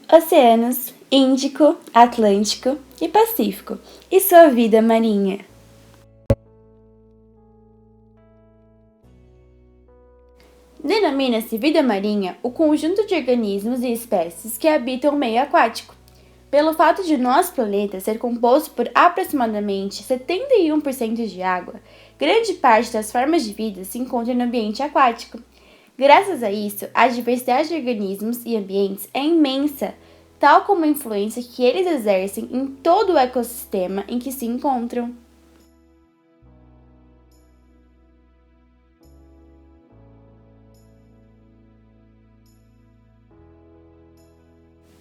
Oceanos Índico, Atlântico e Pacífico e sua vida marinha. Denomina-se vida marinha o conjunto de organismos e espécies que habitam o meio aquático. Pelo fato de nosso planeta ser composto por aproximadamente 71% de água, grande parte das formas de vida se encontra no ambiente aquático. Graças a isso, a diversidade de organismos e ambientes é imensa, tal como a influência que eles exercem em todo o ecossistema em que se encontram.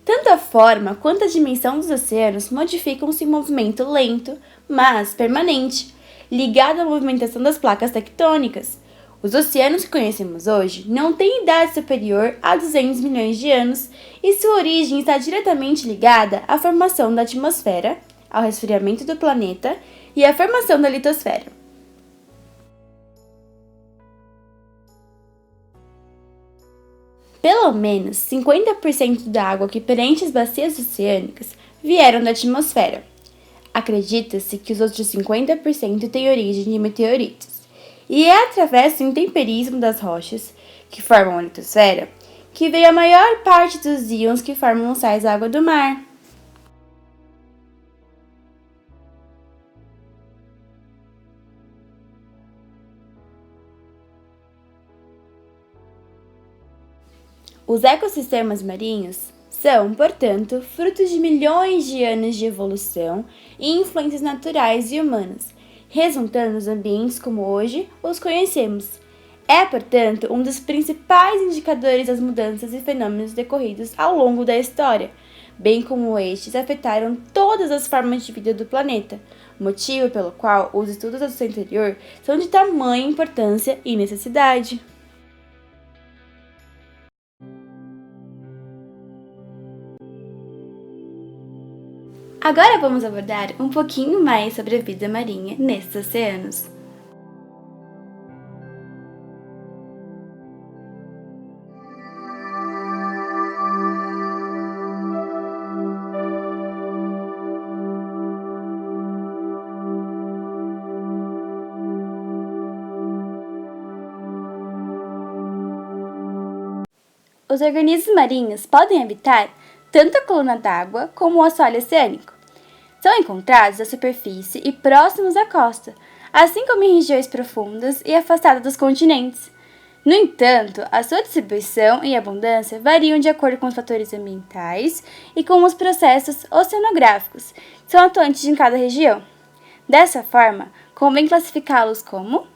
Tanto a forma quanto a dimensão dos oceanos modificam-se em movimento lento, mas permanente, ligado à movimentação das placas tectônicas. Os oceanos que conhecemos hoje não têm idade superior a 200 milhões de anos e sua origem está diretamente ligada à formação da atmosfera, ao resfriamento do planeta e à formação da litosfera. Pelo menos 50% da água que preenche as bacias oceânicas vieram da atmosfera. Acredita-se que os outros 50% têm origem de meteoritos. E é através do intemperismo das rochas, que formam a litosfera, que veio a maior parte dos íons que formam os sais água do mar. Os ecossistemas marinhos são, portanto, frutos de milhões de anos de evolução e influências naturais e humanas, resultando nos ambientes como hoje os conhecemos. É, portanto, um dos principais indicadores das mudanças e fenômenos decorridos ao longo da história, bem como estes afetaram todas as formas de vida do planeta, motivo pelo qual os estudos do seu interior são de tamanha importância e necessidade. Agora vamos abordar um pouquinho mais sobre a vida marinha nesses oceanos. Os organismos marinhos podem habitar tanto a coluna d'água como o assoalho oceânico. São encontrados à superfície e próximos à costa, assim como em regiões profundas e afastadas dos continentes. No entanto, a sua distribuição e abundância variam de acordo com os fatores ambientais e com os processos oceanográficos que são atuantes em cada região. Dessa forma, convém classificá-los como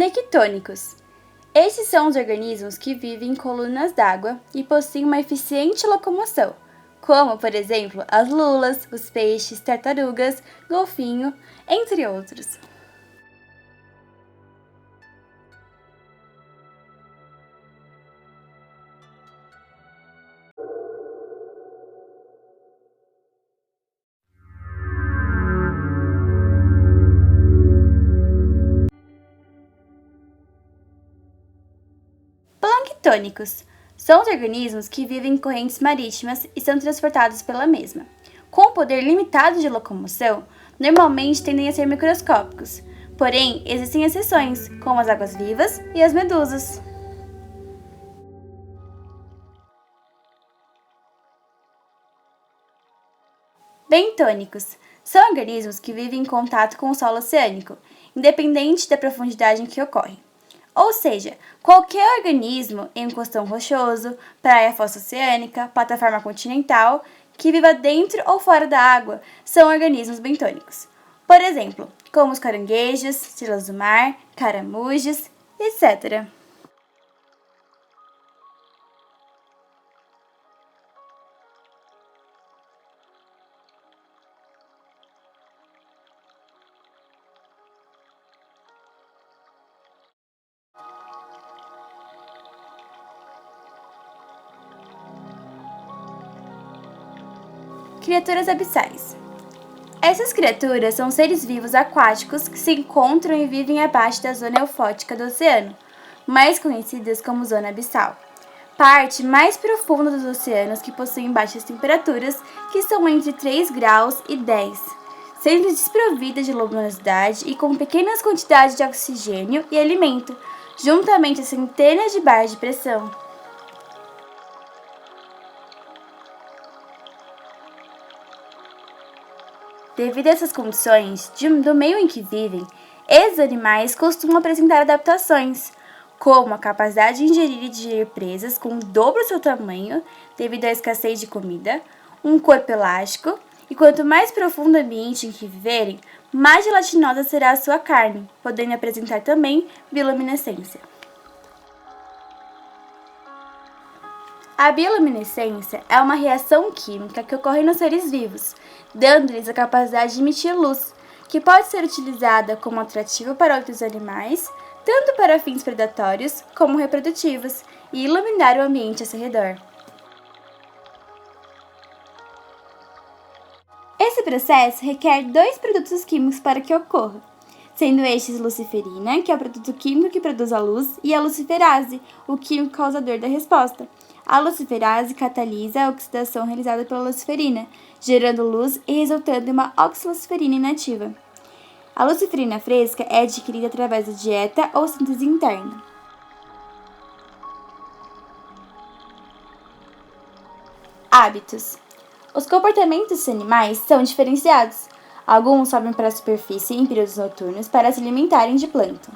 nectônicos. Estes são os organismos que vivem em colunas d'água e possuem uma eficiente locomoção, como, por exemplo, as lulas, os peixes, tartarugas, golfinho, entre outros. Planctônicos são os organismos que vivem em correntes marítimas e são transportados pela mesma. Com poder limitado de locomoção, normalmente tendem a ser microscópicos, porém existem exceções, como as águas-vivas e as medusas. Bentônicos são organismos que vivem em contato com o solo oceânico, independente da profundidade em que ocorre. Ou seja, qualquer organismo em um costão rochoso, praia fossa oceânica, plataforma continental, que viva dentro ou fora da água, são organismos bentônicos. Por exemplo, como os caranguejos, estrelas do mar, caramujos, etc. Criaturas abissais. Essas criaturas são seres vivos aquáticos que se encontram e vivem abaixo da zona eufótica do oceano, mais conhecidas como zona abissal, parte mais profunda dos oceanos que possuem baixas temperaturas, que são entre 3 graus e 10, sendo desprovidas de luminosidade e com pequenas quantidades de oxigênio e alimento, juntamente a centenas de bares de pressão. Devido a essas condições do meio em que vivem, esses animais costumam apresentar adaptações, como a capacidade de ingerir e digerir presas com o dobro do seu tamanho devido à escassez de comida, um corpo elástico, e quanto mais profundo o ambiente em que viverem, mais gelatinosa será a sua carne, podendo apresentar também bioluminescência. A bioluminescência é uma reação química que ocorre nos seres vivos, dando-lhes a capacidade de emitir luz, que pode ser utilizada como atrativo para outros animais, tanto para fins predatórios como reprodutivos, e iluminar o ambiente ao seu redor. Esse processo requer 2 produtos químicos para que ocorra, sendo estes luciferina, que é o produto químico que produz a luz, e a luciferase, o químico causador da resposta. A luciferase catalisa a oxidação realizada pela luciferina, gerando luz e resultando em uma oxiluciferina inativa. A luciferina fresca é adquirida através da dieta ou síntese interna. Hábitos. Os comportamentos dos animais são diferenciados. Alguns sobem para a superfície em períodos noturnos para se alimentarem de plâncton.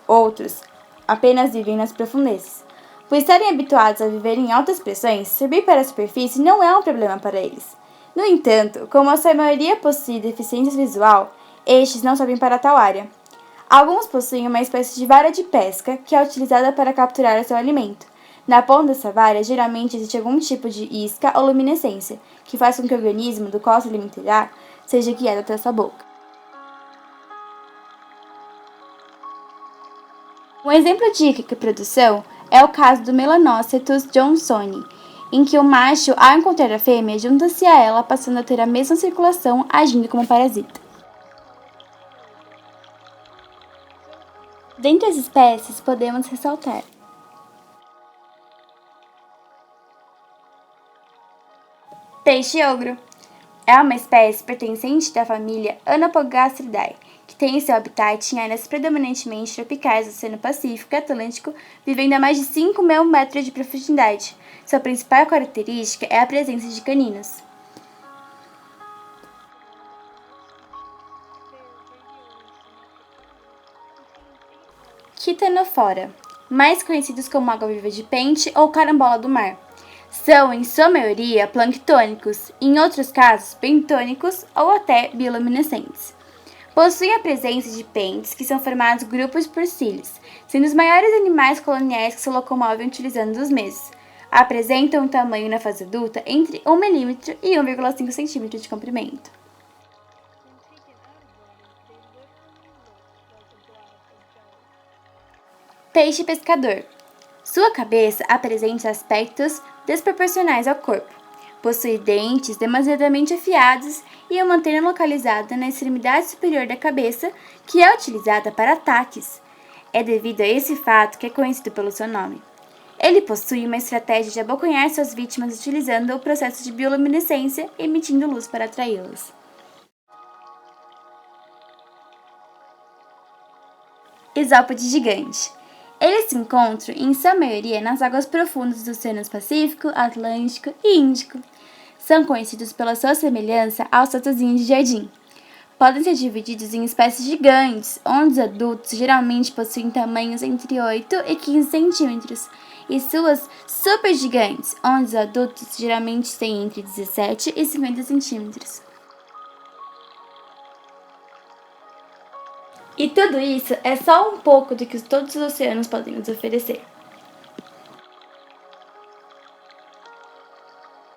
Outros apenas vivem nas profundezas. Por estarem habituados a viver em altas pressões, subir para a superfície não é um problema para eles. No entanto, como a sua maioria possui deficiência visual, estes não sobem para tal área. Alguns possuem uma espécie de vara de pesca que é utilizada para capturar o seu alimento. Na ponta dessa vara, geralmente existe algum tipo de isca ou luminescência, que faz com que o organismo do qual se alimentará seja guiado até sua boca. Um exemplo de reprodução é o caso do Melanocetus johnsoni, em que o macho, ao encontrar a fêmea, junta-se a ela, passando a ter a mesma circulação, agindo como parasita. Dentre as espécies, podemos ressaltar peixe-ogro. É uma espécie pertencente da família Anapogastridae, que tem seu habitat em áreas predominantemente tropicais do Oceano Pacífico e Atlântico, vivendo a mais de 5.000 metros de profundidade. Sua principal característica é a presença de caninos. Quitanophora, mais conhecidos como água-viva de pente ou carambola do mar. São, em sua maioria, planctônicos, em outros casos, bentônicos ou até bioluminescentes. Possuem a presença de pentes, que são formados grupos por cílios, sendo os maiores animais coloniais que se locomovem utilizando os mesmos. Apresentam um tamanho na fase adulta entre 1 milímetro e 1,5 centímetro de comprimento. Peixe pescador. Sua cabeça apresenta aspectos desproporcionais ao corpo. Possui dentes demasiadamente afiados e uma antena localizada na extremidade superior da cabeça, que é utilizada para ataques. É devido a esse fato que é conhecido pelo seu nome. Ele possui uma estratégia de abocanhar suas vítimas utilizando o processo de bioluminescência, emitindo luz para atraí-las. Isópode gigante. Eles se encontram, em sua maioria, nas águas profundas dos oceanos Pacífico, Atlântico e Índico. São conhecidos pela sua semelhança aos tatuzinhos de jardim. Podem ser divididos em espécies gigantes, onde os adultos geralmente possuem tamanhos entre 8 e 15 centímetros, e suas supergigantes, onde os adultos geralmente têm entre 17 e 50 centímetros. E tudo isso é só um pouco do que todos os oceanos podem nos oferecer.